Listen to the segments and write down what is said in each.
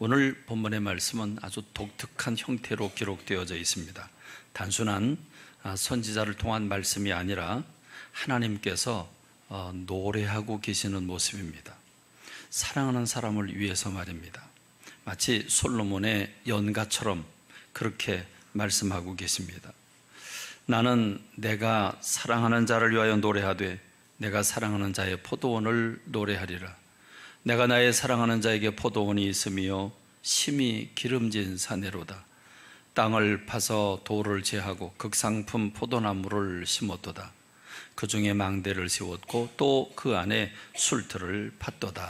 오늘 본문의 말씀은 아주 독특한 형태로 기록되어져 있습니다. 단순한 선지자를 통한 말씀이 아니라 하나님께서 노래하고 계시는 모습입니다. 사랑하는 사람을 위해서 말입니다. 마치 솔로몬의 연가처럼 그렇게 말씀하고 계십니다. 나는 내가 사랑하는 자를 위하여 노래하되 내가 사랑하는 자의 포도원을 노래하리라. 내가 나의 사랑하는 자에게 포도원이 있으며 심히 기름진 사내로다. 땅을 파서 돌을 제하고 극상품 포도나무를 심었도다. 그 중에 망대를 세웠고 또 그 안에 술틀을 팠도다.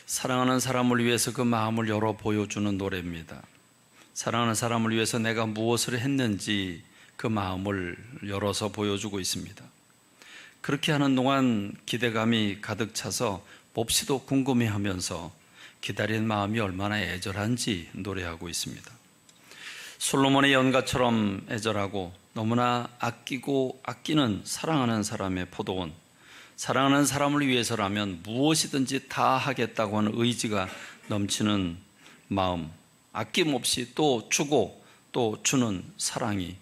사랑하는 사람을 위해서 그 마음을 열어 보여주는 노래입니다. 사랑하는 사람을 위해서 내가 무엇을 했는지 그 마음을 열어서 보여주고 있습니다. 그렇게 하는 동안 기대감이 가득 차서 몹시도 궁금해하면서 기다린 마음이 얼마나 애절한지 노래하고 있습니다. 솔로몬의 연가처럼 애절하고 너무나 아끼고 아끼는 사랑하는 사람의 포도원, 사랑하는 사람을 위해서라면 무엇이든지 다 하겠다고 하는 의지가 넘치는 마음, 아낌없이 또 주고 또 주는 사랑이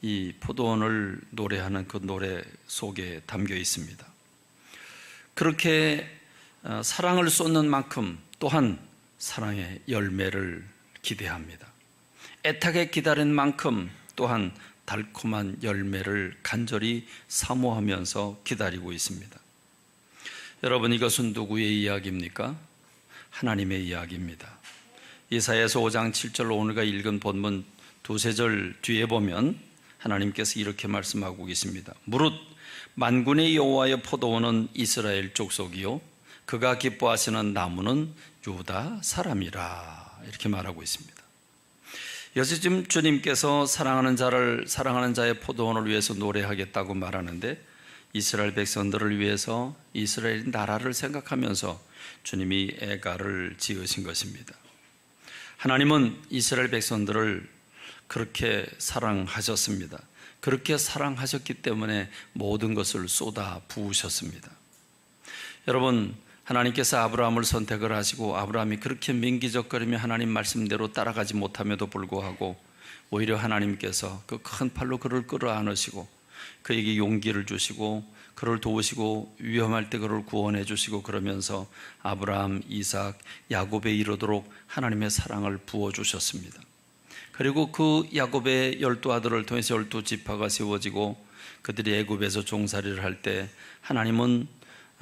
이 포도원을 노래하는 그 노래 속에 담겨 있습니다. 그렇게 사랑을 쏟는 만큼 또한 사랑의 열매를 기대합니다. 애타게 기다린 만큼 또한 달콤한 열매를 간절히 사모하면서 기다리고 있습니다. 여러분, 이것은 누구의 이야기입니까? 하나님의 이야기입니다. 이사야서 5장 7절 오늘과 읽은 본문 두세 절 뒤에 보면 하나님께서 이렇게 말씀하고 계십니다. 무릇 만군의 여호와의 포도원은 이스라엘 족속이요 그가 기뻐하시는 나무는 유다 사람이라, 이렇게 말하고 있습니다. 요즘 주님께서 사랑하는 자의 포도원을 위해서 노래하겠다고 말하는데 이스라엘 백성들을 위해서 이스라엘 나라를 생각하면서 주님이 애가를 지으신 것입니다. 하나님은 이스라엘 백성들을 그렇게 사랑하셨습니다. 그렇게 사랑하셨기 때문에 모든 것을 쏟아 부으셨습니다. 여러분, 하나님께서 아브라함을 선택을 하시고 아브라함이 그렇게 민기적거리며 하나님 말씀대로 따라가지 못함에도 불구하고 오히려 하나님께서 그 큰 팔로 그를 끌어안으시고 그에게 용기를 주시고 그를 도우시고 위험할 때 그를 구원해 주시고 그러면서 아브라함, 이삭, 야곱에 이르도록 하나님의 사랑을 부어주셨습니다. 그리고 그 야곱의 12아들을 통해서 12지파가 세워지고 그들이 애굽에서 종살이를 할 때 하나님은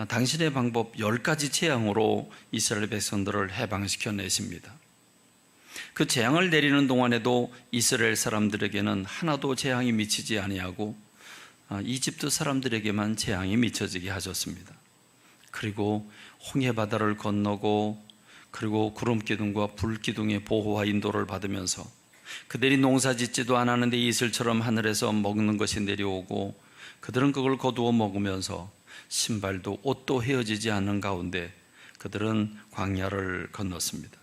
당신의 방법 10가지 재앙으로 이스라엘 백성들을 해방시켜 내십니다. 그 재앙을 내리는 동안에도 이스라엘 사람들에게는 하나도 재앙이 미치지 아니하고 이집트 사람들에게만 재앙이 미쳐지게 하셨습니다. 그리고 홍해바다를 건너고 그리고 구름기둥과 불기둥의 보호와 인도를 받으면서 그들이 농사짓지도 않았는데 이슬처럼 하늘에서 먹는 것이 내려오고 그들은 그걸 거두어 먹으면서 신발도 옷도 헤어지지 않는 가운데 그들은 광야를 건넜습니다.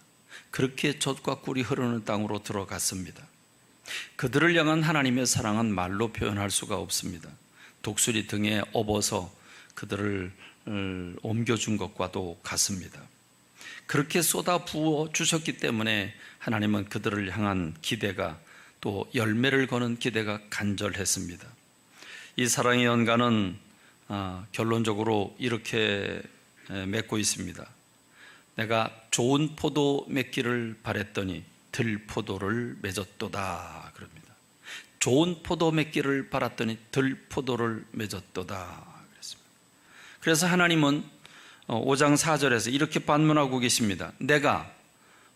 그렇게 젖과 꿀이 흐르는 땅으로 들어갔습니다. 그들을 향한 하나님의 사랑은 말로 표현할 수가 없습니다. 독수리 등에 업어서 그들을 옮겨준 것과도 같습니다. 그렇게 쏟아 부어 주셨기 때문에 하나님은 그들을 향한 기대가 또 열매를 거는 기대가 간절했습니다. 이 사랑의 연가는 결론적으로 이렇게 맺고 있습니다. 내가 좋은 포도 맺기를 바랬더니 들포도를 맺었도다 그럽니다. 좋은 포도 맺기를 바랐더니 들포도를 맺었도다 그랬습니다. 그래서 하나님은 5장 4절에서 이렇게 반문하고 계십니다. 내가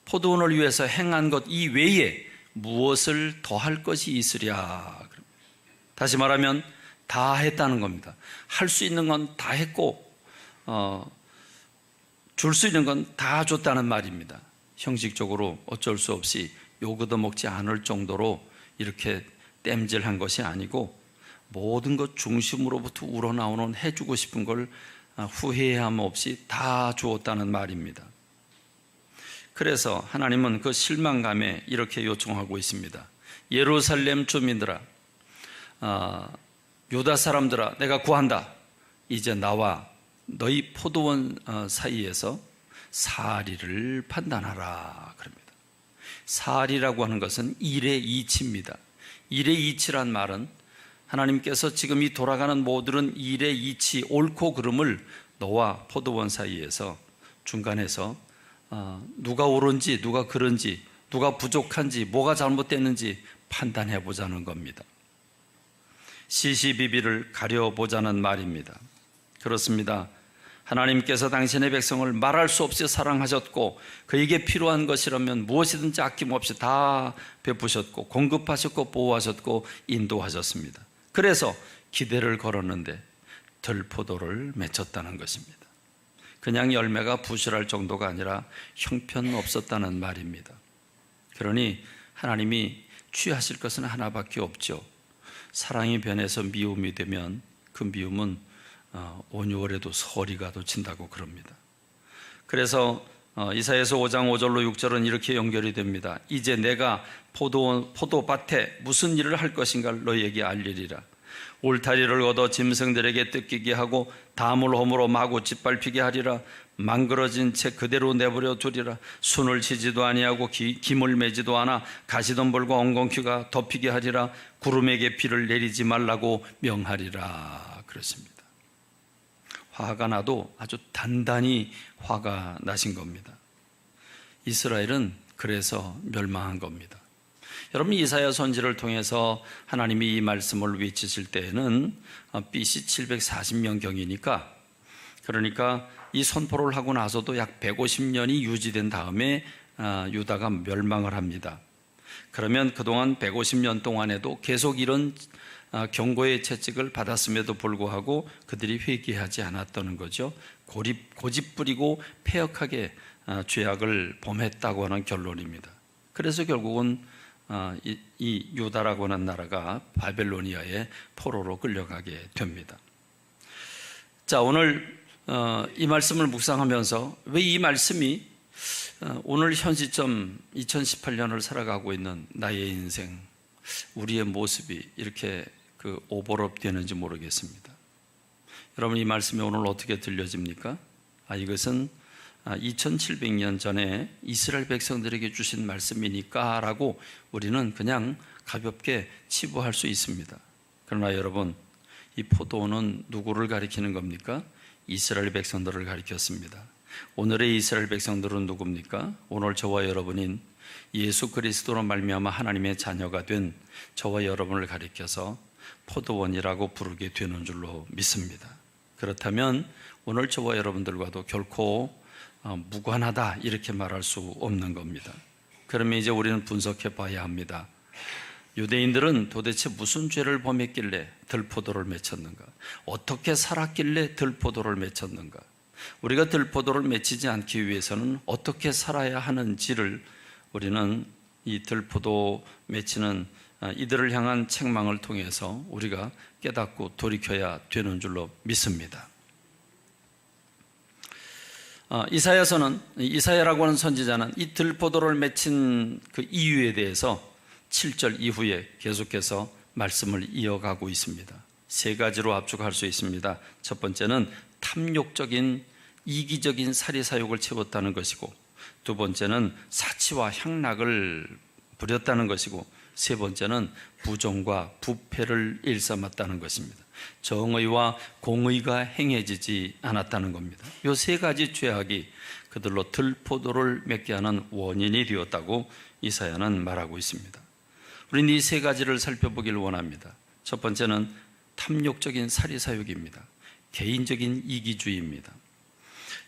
포도원을 위해서 행한 것 이외에 무엇을 더할 것이 있으랴. 다시 말하면 다 했다는 겁니다. 할 수 있는 건 다 했고 줄 수 있는 건 다 줬다는 말입니다. 형식적으로 어쩔 수 없이 요거도 먹지 않을 정도로 이렇게 땜질한 것이 아니고 모든 것 중심으로부터 우러나오는 해주고 싶은 걸 후회함 없이 다 주었다는 말입니다. 그래서 하나님은 그 실망감에 이렇게 요청하고 있습니다. 예루살렘 주민들아, 유다 사람들아, 내가 구한다. 이제 나와 너희 포도원 사이에서 사리를 판단하라 그럽니다. 사리라고 하는 것은 일의 이치입니다. 일의 이치란 말은 하나님께서 지금 이 돌아가는 모든 일의 이치, 옳고 그름을 너와 포도원 사이에서 중간에서 누가 옳은지 누가 그른지 누가 부족한지 뭐가 잘못됐는지 판단해 보자는 겁니다. 시시비비를 가려보자는 말입니다. 그렇습니다. 하나님께서 당신의 백성을 말할 수 없이 사랑하셨고 그에게 필요한 것이라면 무엇이든지 아낌없이 다 베푸셨고 공급하셨고 보호하셨고 인도하셨습니다. 그래서 기대를 걸었는데 들포도를 맺혔다는 것입니다. 그냥 열매가 부실할 정도가 아니라 형편없었다는 말입니다. 그러니 하나님이 취하실 것은 하나밖에 없죠. 사랑이 변해서 미움이 되면 그 미움은 온유월에도 서리가 돋친다고 그럽니다. 그래서 이사야서 5장 5절로 6절은 이렇게 연결이 됩니다. 이제 내가 포도밭에 무슨 일을 할 것인가를 너희에게 알리리라. 울타리를 얻어 짐승들에게 뜯기게 하고 담을 허물어 마구 짓밟히게 하리라. 망그러진 채 그대로 내버려 두리라. 순을 치지도 아니하고 김을 매지도 않아 가시덤불과 엉겅퀴가 덮이게 하리라. 구름에게 비를 내리지 말라고 명하리라. 그렇습니다. 화가 나도 아주 단단히 화가 나신 겁니다. 이스라엘은 그래서 멸망한 겁니다. 여러분, 이사야 선지를 통해서 하나님이 이 말씀을 외치실 때에는 BC 740년경이니까, 그러니까 이 선포를 하고 나서도 약 150년이 유지된 다음에 유다가 멸망을 합니다. 그러면 그동안 150년 동안에도 계속 이런 경고의 채찍을 받았음에도 불구하고 그들이 회개하지 않았다는 거죠. 고집 부리고 패역하게 죄악을 범했다고 하는 결론입니다. 그래서 결국은 이 유다라고 하는 나라가 바벨로니아의 포로로 끌려가게 됩니다. 자, 오늘 이 말씀을 묵상하면서 왜 이 말씀이 오늘 현 시점 2018년을 살아가고 있는 나의 인생, 우리의 모습이 이렇게 오버랩 되는지 모르겠습니다. 여러분, 이 말씀이 오늘 어떻게 들려집니까? 이것은 2700년 전에 이스라엘 백성들에게 주신 말씀이니까 라고 우리는 그냥 가볍게 치부할 수 있습니다. 그러나 여러분, 이 포도는 누구를 가리키는 겁니까? 이스라엘 백성들을 가리켰습니다. 오늘의 이스라엘 백성들은 누굽니까? 오늘 저와 여러분인 예수 그리스도로 말미암아 하나님의 자녀가 된 저와 여러분을 가리켜서 포도원이라고 부르게 되는 줄로 믿습니다. 그렇다면 오늘 저와 여러분들과도 결코 무관하다 이렇게 말할 수 없는 겁니다. 그러면 이제 우리는 분석해 봐야 합니다. 유대인들은 도대체 무슨 죄를 범했길래 들포도를 맺혔는가? 어떻게 살았길래 들포도를 맺혔는가? 우리가 들포도를 맺히지 않기 위해서는 어떻게 살아야 하는지를 우리는 이 들포도 맺히는 이들을 향한 책망을 통해서 우리가 깨닫고 돌이켜야 되는 줄로 믿습니다. 이사야라고 하는 선지자는 이 들포도를 맺힌 그 이유에 대해서 7절 이후에 계속해서 말씀을 이어가고 있습니다. 세 가지로 압축할 수 있습니다. 첫 번째는 탐욕적인 이기적인 사리사욕을 채웠다는 것이고, 두 번째는 사치와 향락을 부렸다는 것이고, 세 번째는 부정과 부패를 일삼았다는 것입니다. 정의와 공의가 행해지지 않았다는 겁니다. 이 세 가지 죄악이 그들로 들포도를 맺게 하는 원인이 되었다고 이사야는 말하고 있습니다. 우리는 이 세 가지를 살펴보길 원합니다. 첫 번째는 탐욕적인 사리사욕입니다. 개인적인 이기주의입니다.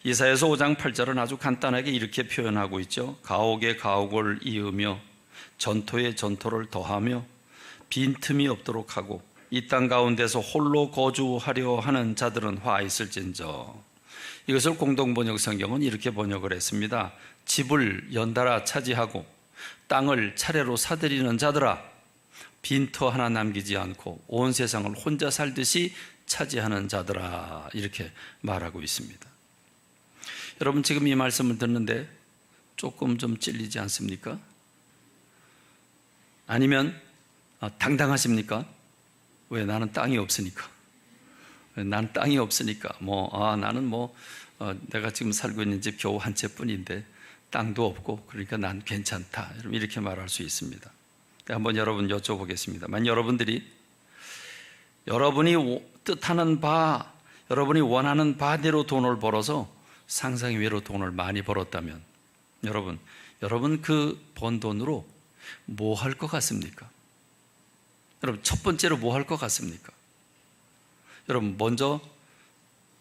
이사야서 5장 8절은 아주 간단하게 이렇게 표현하고 있죠. 가옥에 가옥을 이으며 전토에 전토를 더하며 빈틈이 없도록 하고 이 땅 가운데서 홀로 거주하려 하는 자들은 화 있을진저. 이것을 공동번역 성경은 이렇게 번역을 했습니다. 집을 연달아 차지하고 땅을 차례로 사들이는 자들아, 빈터 하나 남기지 않고 온 세상을 혼자 살듯이 차지하는 자들아, 이렇게 말하고 있습니다. 여러분, 지금 이 말씀을 듣는데 조금 좀 찔리지 않습니까? 아니면 당당하십니까? 왜? 나는 땅이 없으니까. 난 땅이 없으니까 나는 내가 지금 살고 있는 집 겨우 한 채뿐인데 땅도 없고 그러니까 난 괜찮다, 이렇게 말할 수 있습니다. 한번 여러분 여쭤보겠습니다. 만약 여러분이 뜻하는 바, 여러분이 원하는 바대로 돈을 벌어서 상상 외로 돈을 많이 벌었다면 여러분 그 번 돈으로 뭐 할 것 같습니까? 여러분 첫 번째로 뭐 할 것 같습니까? 여러분 먼저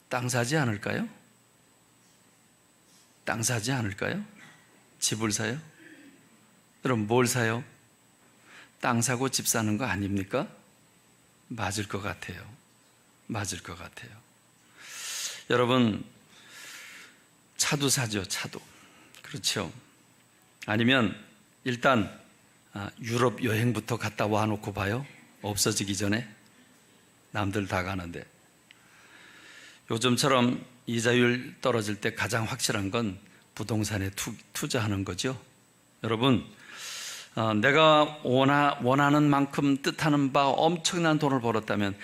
땅 사지 않을까요? 땅 사지 않을까요? 집을 사요? 여러분 뭘 사요? 땅 사고 집 사는 거 아닙니까? 맞을 것 같아요. 여러분 차도 사죠. 차도. 그렇죠. 아니면 일단 유럽 여행부터 갔다 와놓고 봐요. 없어지기 전에. 남들 다 가는데. 요즘처럼 이자율 떨어질 때 가장 확실한 건 부동산에 투자하는 거죠. 여러분 내가 원하는 만큼 뜻하는 바 엄청난 돈을 벌었다면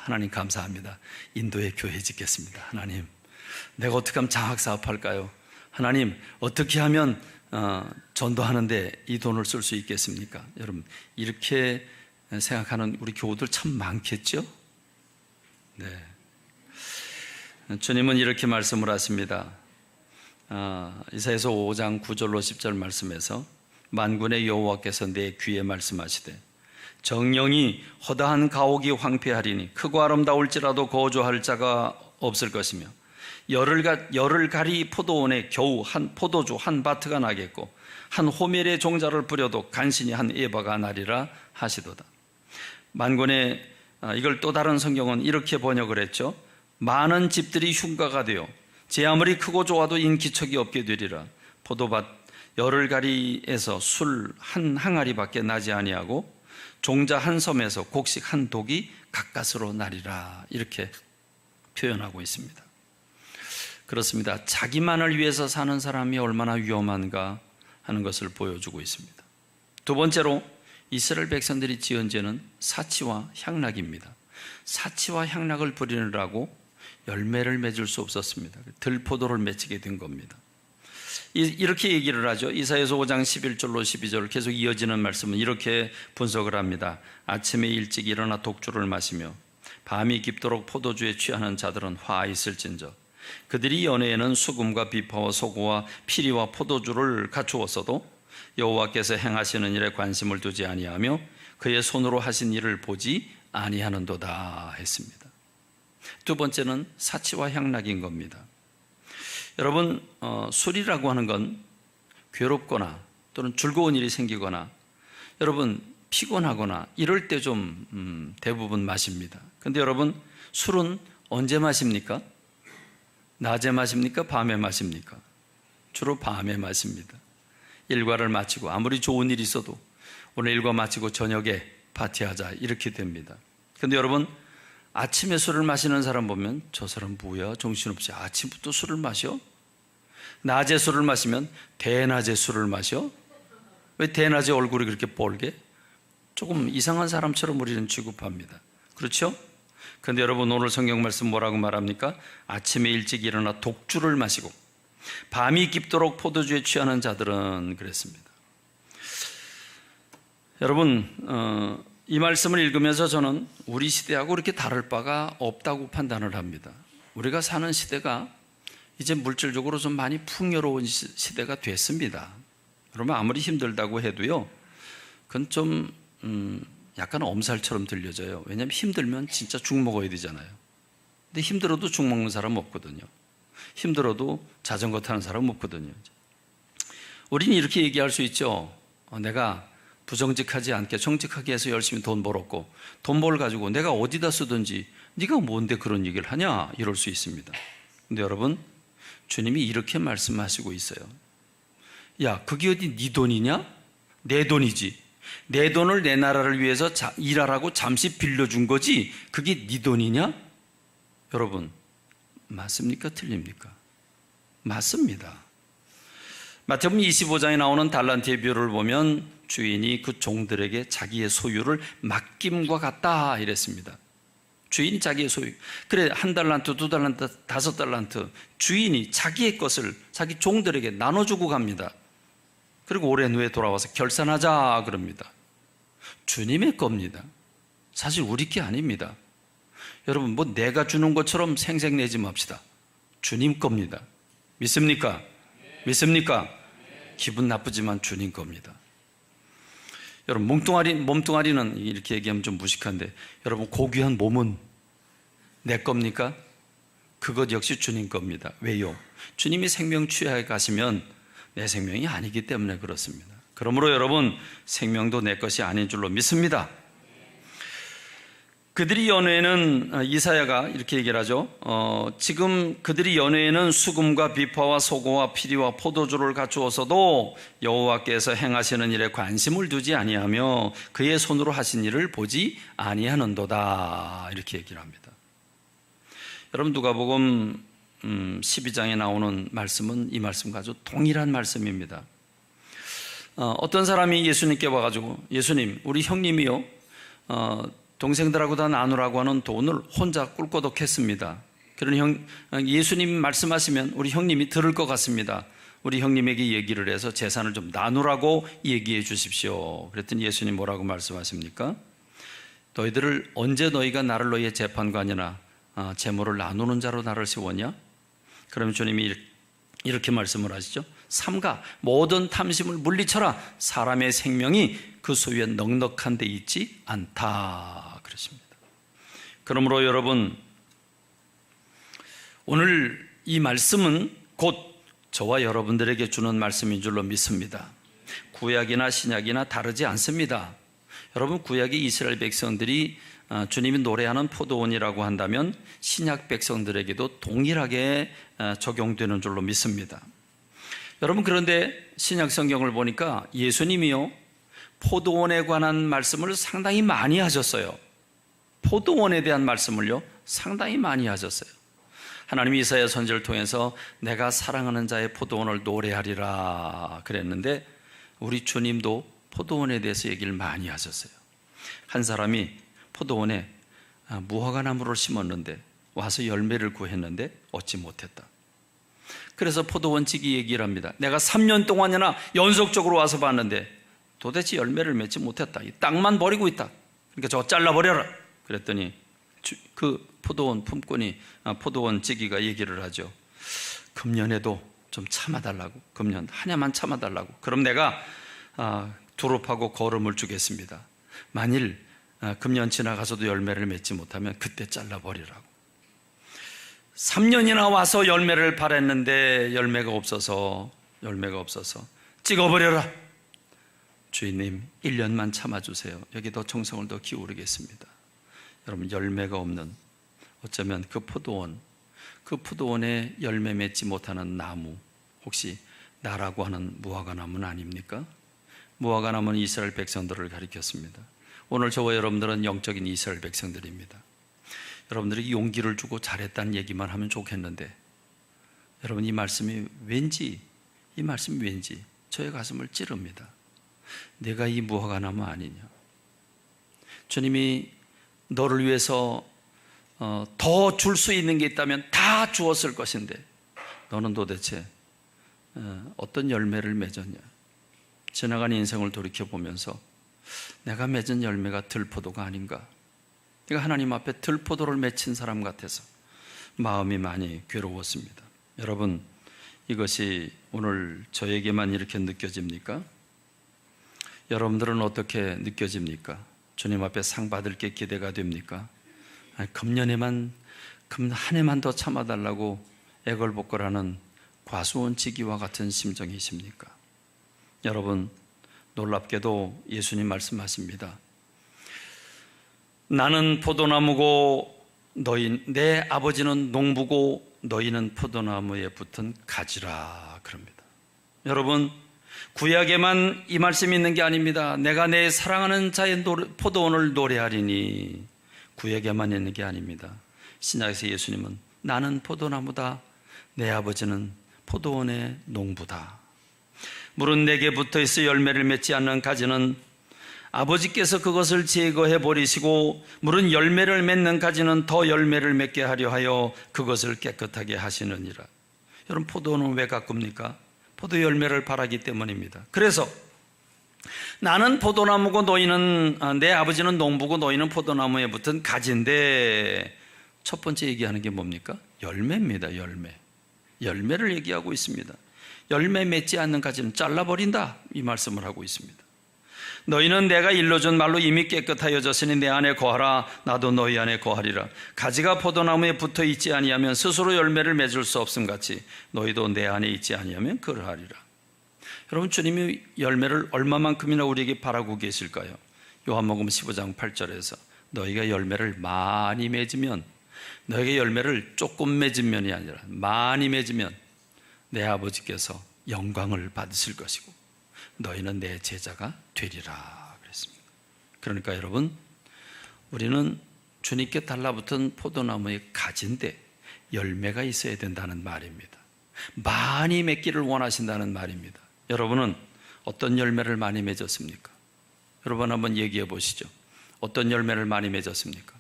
하나님 감사합니다. 인도에 교회 짓겠습니다. 하나님 내가 어떻게 하면 장학사업할까요? 하나님 어떻게 하면 전도하는데 이 돈을 쓸 수 있겠습니까? 여러분 이렇게 생각하는 우리 교우들 참 많겠죠? 네. 주님은 이렇게 말씀을 하십니다. 이사야서 5장 9절로 10절 말씀에서 만군의 여호와께서 내 귀에 말씀하시되 정령이 허다한 가옥이 황폐하리니 크고 아름다울지라도 거주할 자가 없을 것이며 열을 가리 포도원에 겨우 한 포도주 한 바트가 나겠고 한 호멜의 종자를 뿌려도 간신히 한 에바가 나리라 하시도다. 만군의 이걸 또 다른 성경은 이렇게 번역을 했죠. 많은 집들이 흉가가 되어 제 아무리 크고 좋아도 인기척이 없게 되리라. 포도밭 열을 가리에서 술 한 항아리밖에 나지 아니하고 종자 한 섬에서 곡식 한 독이 가까스로 나리라. 이렇게 표현하고 있습니다. 그렇습니다. 자기만을 위해서 사는 사람이 얼마나 위험한가 하는 것을 보여주고 있습니다. 두 번째로 이스라엘 백성들이 지은 죄는 사치와 향락입니다. 사치와 향락을 부리느라고 열매를 맺을 수 없었습니다. 들포도를 맺히게 된 겁니다. 이렇게 얘기를 하죠. 이사야서 5장 11절로 12절 계속 이어지는 말씀은 이렇게 분석을 합니다. 아침에 일찍 일어나 독주를 마시며 밤이 깊도록 포도주에 취하는 자들은 화 있을진저 그들이 연회에는 수금과 비파와 소고와 피리와 포도주를 갖추었어도 여호와께서 행하시는 일에 관심을 두지 아니하며 그의 손으로 하신 일을 보지 아니하는도다 했습니다. 두 번째는 사치와 향락인 겁니다. 여러분 술이라고 하는 건 괴롭거나 또는 즐거운 일이 생기거나 여러분 피곤하거나 이럴 때 좀 대부분 마십니다. 근데 여러분 술은 언제 마십니까? 낮에 마십니까? 밤에 마십니까? 주로 밤에 마십니다. 일과를 마치고 아무리 좋은 일이 있어도 오늘 일과 마치고 저녁에 파티하자 이렇게 됩니다. 근데 여러분 아침에 술을 마시는 사람 보면 저 사람 뭐야 정신없이 아침부터 술을 마셔? 낮에 술을 마시면 대낮에 술을 마셔? 왜 대낮에 얼굴이 그렇게 뻘게? 조금 이상한 사람처럼 우리는 취급합니다. 그렇죠? 그런데 여러분 오늘 성경 말씀 뭐라고 말합니까? 아침에 일찍 일어나 독주를 마시고 밤이 깊도록 포도주에 취하는 자들은 그랬습니다. 여러분 이 말씀을 읽으면서 저는 우리 시대하고 그렇게 다를 바가 없다고 판단을 합니다. 우리가 사는 시대가 이제 물질적으로 좀 많이 풍요로운 시대가 됐습니다. 그러면 아무리 힘들다고 해도요 그건 좀 약간 엄살처럼 들려져요. 왜냐하면 힘들면 진짜 죽 먹어야 되잖아요. 근데 힘들어도 죽 먹는 사람 없거든요. 힘들어도 자전거 타는 사람 없거든요. 우리는 이렇게 얘기할 수 있죠. 내가 부정직하지 않게 정직하게 해서 열심히 돈 벌었고 돈 벌 가지고 내가 어디다 쓰든지 네가 뭔데 그런 얘기를 하냐 이럴 수 있습니다. 근데 여러분 주님이 이렇게 말씀하시고 있어요. 야 그게 어디 네 돈이냐? 내 돈이지. 내 돈을 내 나라를 위해서 일하라고 잠시 빌려준 거지 그게 네 돈이냐? 여러분 맞습니까? 틀립니까? 맞습니다. 마태복음 25장에 나오는 달란트의 비유를 보면 주인이 그 종들에게 자기의 소유를 맡김과 같다 이랬습니다. 주인이 자기의 소유. 그래, 1달란트, 2달란트, 5달란트 주인이 자기의 것을 자기 종들에게 나눠주고 갑니다. 그리고 오랜 후에 돌아와서 결산하자 그럽니다. 주님의 겁니다. 사실 우리 게 아닙니다. 여러분, 뭐 내가 주는 것처럼 생색내지 맙시다. 주님 겁니다. 믿습니까? 믿습니까? 기분 나쁘지만 주님 겁니다. 여러분, 몸뚱아리는 이렇게 얘기하면 좀 무식한데, 여러분, 고귀한 몸은 내 겁니까? 그것 역시 주님 겁니다. 왜요? 주님이 생명 취하에 가시면 내 생명이 아니기 때문에 그렇습니다. 그러므로 여러분, 생명도 내 것이 아닌 줄로 믿습니다. 그들이 연회에는, 이사야가 이렇게 얘기를 하죠. 지금 그들이 연회에는 수금과 비파와 소고와 피리와 포도주를 갖추어서도 여호와께서 행하시는 일에 관심을 두지 아니하며 그의 손으로 하신 일을 보지 아니하는도다. 이렇게 얘기를 합니다. 여러분, 누가복음 12장에 나오는 말씀은 이 말씀과 아주 동일한 말씀입니다. 어떤 사람이 예수님께 와가지고, 예수님, 우리 형님이요, 동생들하고 다 나누라고 하는 돈을 혼자 꿀꼬독했습니다. 그런 예수님 말씀하시면 우리 형님이 들을 것 같습니다. 우리 형님에게 얘기를 해서 재산을 좀 나누라고 얘기해 주십시오. 그랬더니 예수님 뭐라고 말씀하십니까? 너희들을 언제 너희가 나를 너희의 재판관이나 재물을 나누는 자로 나를 세웠냐? 그러면 주님이 이렇게 말씀을 하시죠. 삼가 모든 탐심을 물리쳐라. 사람의 생명이 그 소유에 넉넉한 데 있지 않다. 그렇습니다. 그러므로 여러분, 오늘 이 말씀은 곧 저와 여러분들에게 주는 말씀인 줄로 믿습니다. 구약이나 신약이나 다르지 않습니다. 여러분, 구약의 이스라엘 백성들이 주님이 노래하는 포도원이라고 한다면 신약 백성들에게도 동일하게 적용되는 줄로 믿습니다. 여러분, 그런데 신약 성경을 보니까 예수님이요, 포도원에 관한 말씀을 상당히 많이 하셨어요. 포도원에 대한 말씀을요, 상당히 많이 하셨어요. 하나님이 이사야 선지를 통해서 내가 사랑하는 자의 포도원을 노래하리라 그랬는데, 우리 주님도 포도원에 대해서 얘기를 많이 하셨어요. 한 사람이 포도원에 무화과나무를 심었는데 와서 열매를 구했는데 얻지 못했다. 그래서 포도원직이 얘기를 합니다. 내가 3년 동안이나 연속적으로 와서 봤는데 도대체 열매를 맺지 못했다. 이 땅만 버리고 있다. 그러니까 저거 잘라버려라. 그랬더니 그 포도원 품꾼이, 포도원지기가 얘기를 하죠. 금년에도 좀 참아달라고. 금년 한 해만 참아달라고. 그럼 내가 두릅하고 거름을 주겠습니다. 만일 금년 지나가서도 열매를 맺지 못하면 그때 잘라버리라고. 3년이나 와서 열매를 바랬는데 열매가 없어서 찍어버려라. 주인님, 1년만 참아주세요. 여기 더 정성을 더 기울이겠습니다. 여러분, 열매가 없는, 어쩌면 그 포도원에 열매 맺지 못하는 나무, 혹시 나라고 하는 무화과나무는 아닙니까? 무화과나무는 이스라엘 백성들을 가리켰습니다. 오늘 저와 여러분들은 영적인 이스라엘 백성들입니다. 여러분들에게 용기를 주고 잘했다는 얘기만 하면 좋겠는데, 여러분, 이 말씀이 왠지 저의 가슴을 찌릅니다. 내가 이 무화과나무 아니냐? 주님이 너를 위해서 더 줄 수 있는 게 있다면 다 주었을 것인데 너는 도대체 어떤 열매를 맺었냐? 지나간 인생을 돌이켜보면서 내가 맺은 열매가 들포도가 아닌가? 내가 하나님 앞에 들포도를 맺힌 사람 같아서 마음이 많이 괴로웠습니다. 여러분, 이것이 오늘 저에게만 이렇게 느껴집니까? 여러분들은 어떻게 느껴집니까? 주님 앞에 상 받을 게 기대가 됩니까? 금한 해만 더 참아달라고 애걸복걸하는 과수원지기와 같은 심정이십니까? 여러분, 놀랍게도 예수님 말씀하십니다. 나는 포도나무고 내 아버지는 농부고 너희는 포도나무에 붙은 가지라 그럽니다. 여러분, 구약에만 이 말씀이 있는 게 아닙니다. 내가 내 사랑하는 자의 포도원을 노래하리니, 구약에만 있는 게 아닙니다. 신약에서 예수님은 나는 포도나무다, 내 아버지는 포도원의 농부다. 물은 내게 붙어있어 열매를 맺지 않는 가지는 아버지께서 그것을 제거해 버리시고 물은 열매를 맺는 가지는 더 열매를 맺게 하려 하여 그것을 깨끗하게 하시느니라. 여러분, 포도는 왜 가꿉니까? 포도 열매를 바라기 때문입니다. 그래서 나는 포도나무고 너희는, 내 아버지는 농부고 너희는 포도나무에 붙은 가지인데, 첫 번째 얘기하는 게 뭡니까? 열매입니다. 열매를 얘기하고 있습니다. 열매 맺지 않는 가지는 잘라버린다, 이 말씀을 하고 있습니다. 너희는 내가 일러준 말로 이미 깨끗하여졌으니 내 안에 거하라. 나도 너희 안에 거하리라. 가지가 포도나무에 붙어 있지 아니하면 스스로 열매를 맺을 수 없음 같이 너희도 내 안에 있지 아니하면 그러하리라. 여러분, 주님이 열매를 얼마만큼이나 우리에게 바라고 계실까요? 요한복음 15장 8절에서 너희가 열매를 많이 맺으면, 너희가 열매를 조금 맺은 면이 아니라 많이 맺으면 내 아버지께서 영광을 받으실 것이고 너희는 내 제자가 되리라 그랬습니다. 그러니까 여러분, 우리는 주님께 달라붙은 포도나무의 가지인데 열매가 있어야 된다는 말입니다. 많이 맺기를 원하신다는 말입니다. 여러분은 어떤 열매를 많이 맺었습니까? 여러분 한번 얘기해 보시죠. 어떤 열매를 많이 맺었습니까?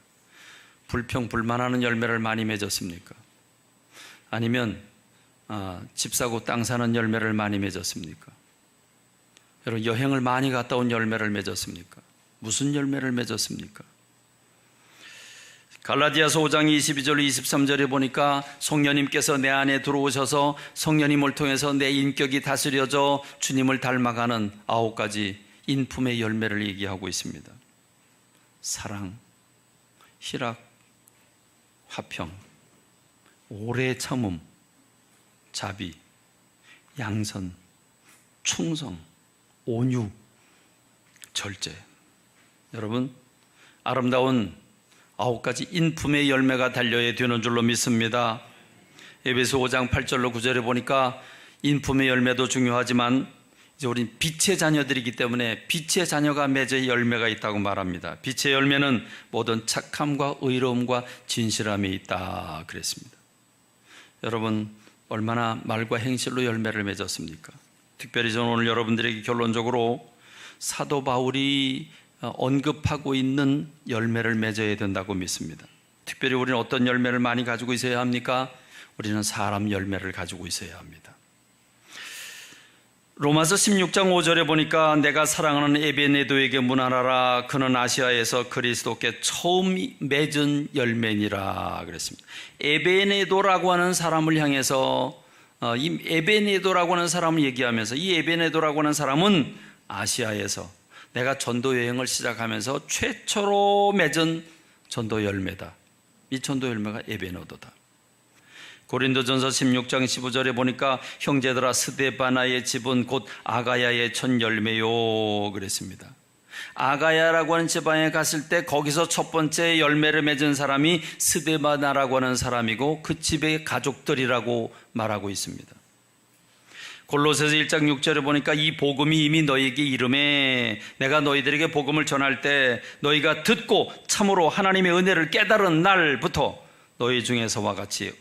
불평불만하는 열매를 많이 맺었습니까? 아니면 집 사고 땅 사는 열매를 많이 맺었습니까? 여러분, 여행을 많이 갔다 온 열매를 맺었습니까? 무슨 열매를 맺었습니까? 갈라디아서 5장 22절 23절에 보니까 성령님께서 내 안에 들어오셔서 성령님을 통해서 내 인격이 다스려져 주님을 닮아가는 9가지 인품의 열매를 얘기하고 있습니다. 사랑, 희락, 화평, 오래 참음, 자비, 양선, 충성, 온유, 절제. 여러분, 아름다운 9가지 인품의 열매가 달려야 되는 줄로 믿습니다. 에베소 5장 8절로 9절에 보니까 인품의 열매도 중요하지만 이제 우린 빛의 자녀들이기 때문에 빛의 자녀가 맺어야 열매가 있다고 말합니다. 빛의 열매는 모든 착함과 의로움과 진실함이 있다 그랬습니다. 여러분, 얼마나 말과 행실로 열매를 맺었습니까? 특별히 저는 오늘 여러분들에게 결론적으로 사도 바울이 언급하고 있는 열매를 맺어야 된다고 믿습니다. 특별히 우리는 어떤 열매를 많이 가지고 있어야 합니까? 우리는 사람 열매를 가지고 있어야 합니다. 로마서 16장 5절에 보니까 내가 사랑하는 에베네도에게 문안하라. 그는 아시아에서 그리스도께 처음 맺은 열매니라 그랬습니다. 에베네도라고 하는 사람을 향해서, 이 에베네도라고 하는 사람을 얘기하면서, 이 에베네도라고 하는 사람은 아시아에서 내가 전도 여행을 시작하면서 최초로 맺은 전도 열매다. 이 전도 열매가 에베네도다. 고린도전서 16장 15절에 보니까 형제들아, 스데바나의 집은 곧 아가야의 첫 열매요 그랬습니다. 아가야라고 하는 지방에 갔을 때 거기서 첫 번째 열매를 맺은 사람이 스데바나라고 하는 사람이고 그 집의 가족들이라고 말하고 있습니다. 골로새서 1장 6절에 보니까 이 복음이 이미 너희에게 이름에, 내가 너희들에게 복음을 전할 때 너희가 듣고 참으로 하나님의 은혜를 깨달은 날부터 너희 중에서와 같이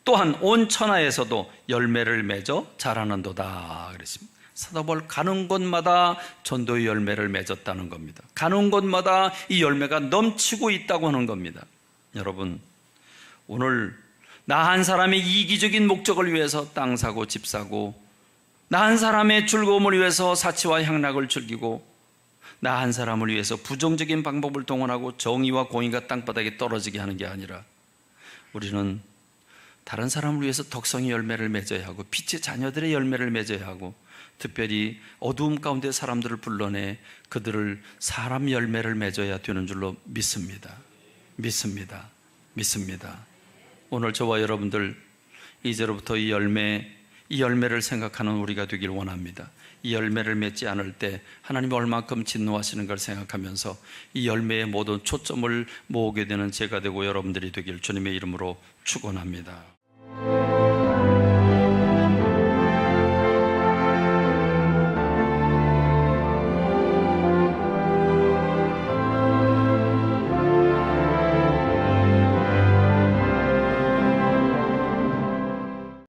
또한 온 천하에서도 열매를 맺어 자라는도다 그랬습니다. 사도 바울 가는 곳마다 전도의 열매를 맺었다는 겁니다. 가는 곳마다 이 열매가 넘치고 있다고 하는 겁니다. 여러분, 오늘 나 한 사람의 이기적인 목적을 위해서 땅 사고 집 사고, 나 한 사람의 즐거움을 위해서 사치와 향락을 즐기고, 나 한 사람을 위해서 부정적인 방법을 동원하고 정의와 공의가 땅바닥에 떨어지게 하는 게 아니라 우리는 다른 사람을 위해서 덕성의 열매를 맺어야 하고 빛의 자녀들의 열매를 맺어야 하고, 특별히 어두움 가운데 사람들을 불러내 그들을 사람 열매를 맺어야 되는 줄로 믿습니다. 오늘 저와 여러분들 이제로부터 이 열매를 생각하는 우리가 되길 원합니다. 이 열매를 맺지 않을 때 하나님이 얼만큼 진노하시는 걸 생각하면서 이 열매의 모든 초점을 모으게 되는 제가 되고 여러분들이 되길 주님의 이름으로 축원합니다.